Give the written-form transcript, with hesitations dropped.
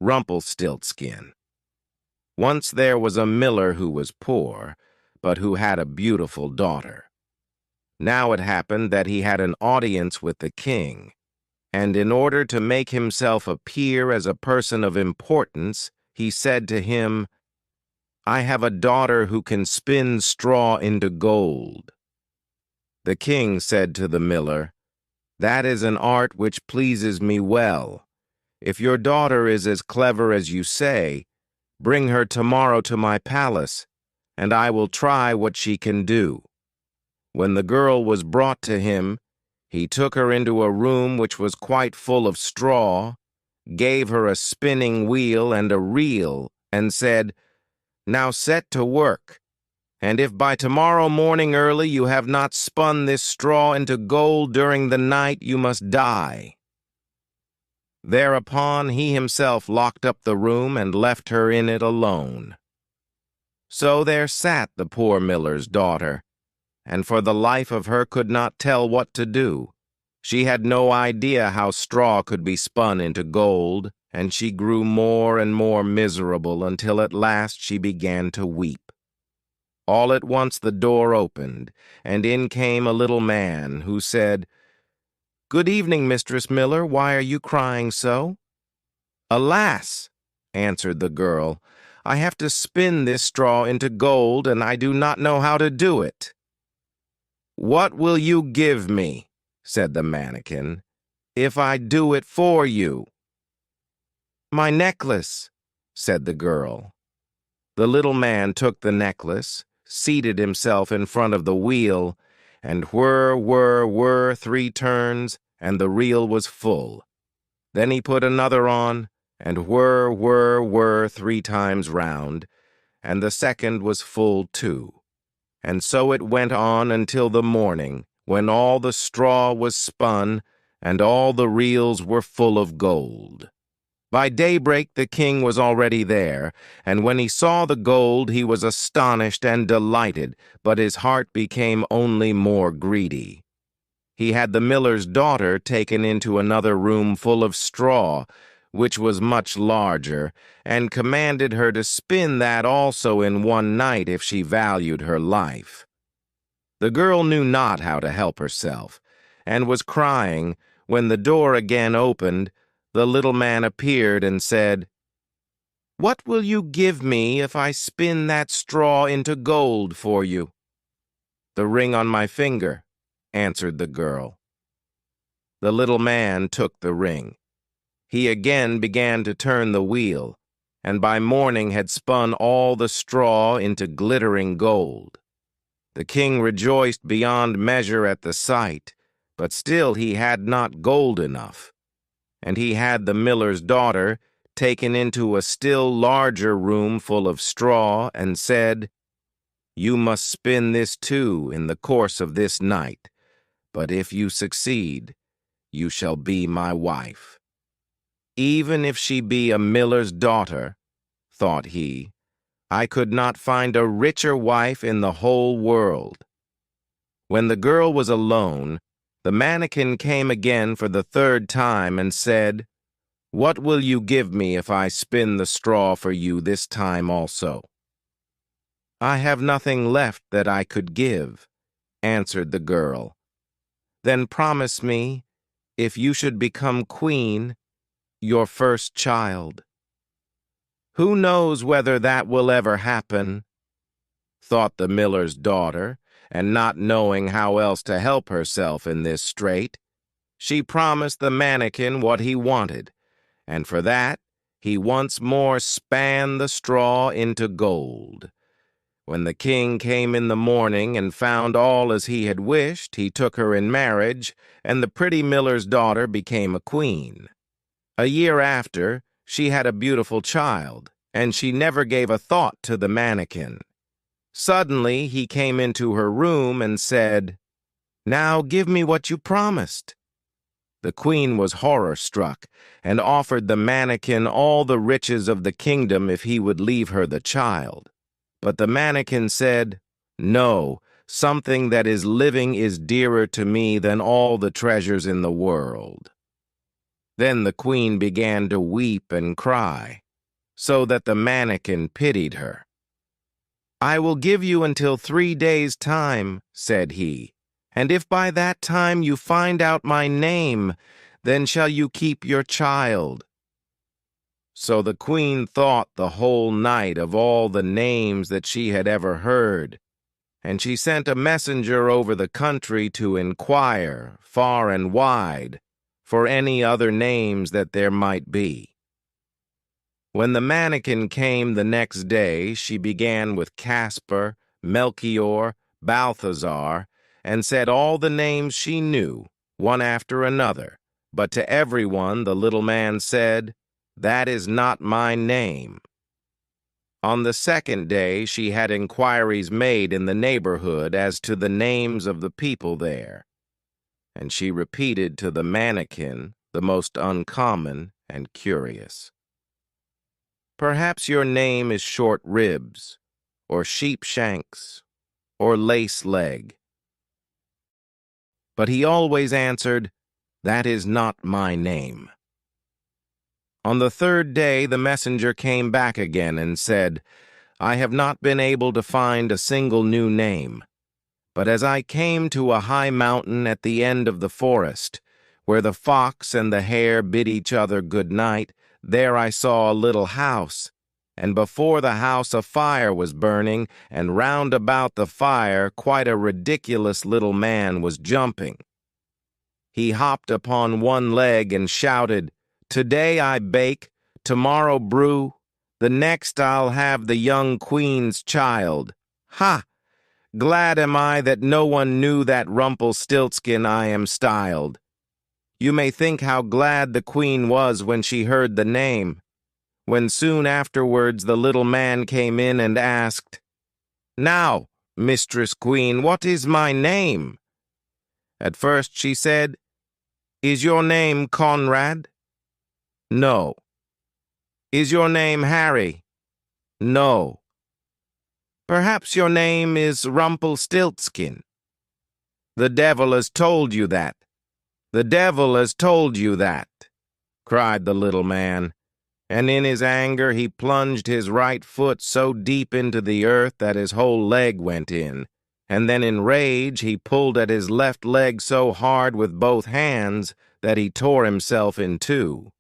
Rumpelstiltskin. Once there was a miller who was poor, but who had a beautiful daughter. Now it happened that he had an audience with the king, and in order to make himself appear as a person of importance, he said to him, "I have a daughter who can spin straw into gold." The king said to the miller, "That is an art which pleases me well. If your daughter is as clever as you say, bring her tomorrow to my palace, and I will try what she can do." When the girl was brought to him, he took her into a room which was quite full of straw, gave her a spinning wheel and a reel, and said, "Now set to work, and if by tomorrow morning early you have not spun this straw into gold during the night, you must die." Thereupon he himself locked up the room and left her in it alone. So there sat the poor miller's daughter, and for the life of her could not tell what to do. She had no idea how straw could be spun into gold, and she grew more and more miserable until at last she began to weep. All at once the door opened, and in came a little man, who said, "Good evening, Mistress Miller. Why are you crying so?" "Alas," answered the girl, "I have to spin this straw into gold, and I do not know how to do it." "What will you give me," said the mannikin, "if I do it for you?" "My necklace," said the girl. The little man took the necklace, seated himself in front of the wheel, and whir, whir, whir 3 turns, and the reel was full. Then he put another on, and whir, whir, whir 3 times round, and the second was full too. And so it went on until the morning, when all the straw was spun, and all the reels were full of gold. By daybreak the king was already there, and when he saw the gold he was astonished and delighted, but his heart became only more greedy. He had the miller's daughter taken into another room full of straw, which was much larger, and commanded her to spin that also in one night if she valued her life. The girl knew not how to help herself, and was crying, when the door again opened. The little man appeared and said, "What will you give me if I spin that straw into gold for you?" "The ring on my finger," answered the girl. The little man took the ring. He again began to turn the wheel, and by morning had spun all the straw into glittering gold. The king rejoiced beyond measure at the sight, but still he had not gold enough. And he had the miller's daughter taken into a still larger room full of straw, and said, "You must spin this too in the course of this night, but if you succeed, you shall be my wife." "Even if she be a miller's daughter," thought he, "I could not find a richer wife in the whole world." When the girl was alone, the mannikin came again for the 3rd time and said, "What will you give me if I spin the straw for you this time also?" "I have nothing left that I could give," answered the girl. "Then promise me, if you should become queen, your first child." "Who knows whether that will ever happen?" thought the miller's daughter, and not knowing how else to help herself in this strait, she promised the mannikin what he wanted, and for that he once more span the straw into gold. When the king came in the morning and found all as he had wished, he took her in marriage, and the pretty miller's daughter became a queen. A year after, she had a beautiful child, and she never gave a thought to the mannikin. Suddenly he came into her room and said, "Now give me what you promised." The queen was horror-struck, and offered the mannikin all the riches of the kingdom if he would leave her the child. But the mannikin said, "No, something that is living is dearer to me than all the treasures in the world." Then the queen began to weep and cry, so that the mannikin pitied her. "I will give you until 3 days' time," said he, "and if by that time you find out my name, then shall you keep your child." So the queen thought the whole night of all the names that she had ever heard, and she sent a messenger over the country to inquire, far and wide, for any other names that there might be. When the mannikin came the next day, she began with Caspar, Melchior, Balthazar, and said all the names she knew, one after another, but to everyone the little man said, "That is not my name." On the second day she had inquiries made in the neighborhood as to the names of the people there, and she repeated to the mannikin the most uncommon and curious. "Perhaps your name is Short Ribs, or Sheepshanks, or Lace Leg." But he always answered, "That is not my name." On the third day the messenger came back again and said, "I have not been able to find a single new name. But as I came to a high mountain at the end of the forest, where the fox and the hare bid each other good night, there I saw a little house, and before the house a fire was burning, and round about the fire quite a ridiculous little man was jumping. He hopped upon one leg and shouted, 'Today I bake, tomorrow brew, the next I'll have the young queen's child. Ha! Glad am I that no one knew that Rumpelstiltskin I am styled.' You may think how glad the queen was when she heard the name, when soon afterwards the little man came in and asked, 'Now, Mistress Queen, what is my name?' At first she said, 'Is your name Conrad?' 'No.' 'Is your name Harry?' 'No.' 'Perhaps your name is Rumpelstiltskin.' 'The devil has told you that. The devil has told you that,' cried the little man, and in his anger he plunged his right foot so deep into the earth that his whole leg went in, and then in rage he pulled at his left leg so hard with both hands that he tore himself in two.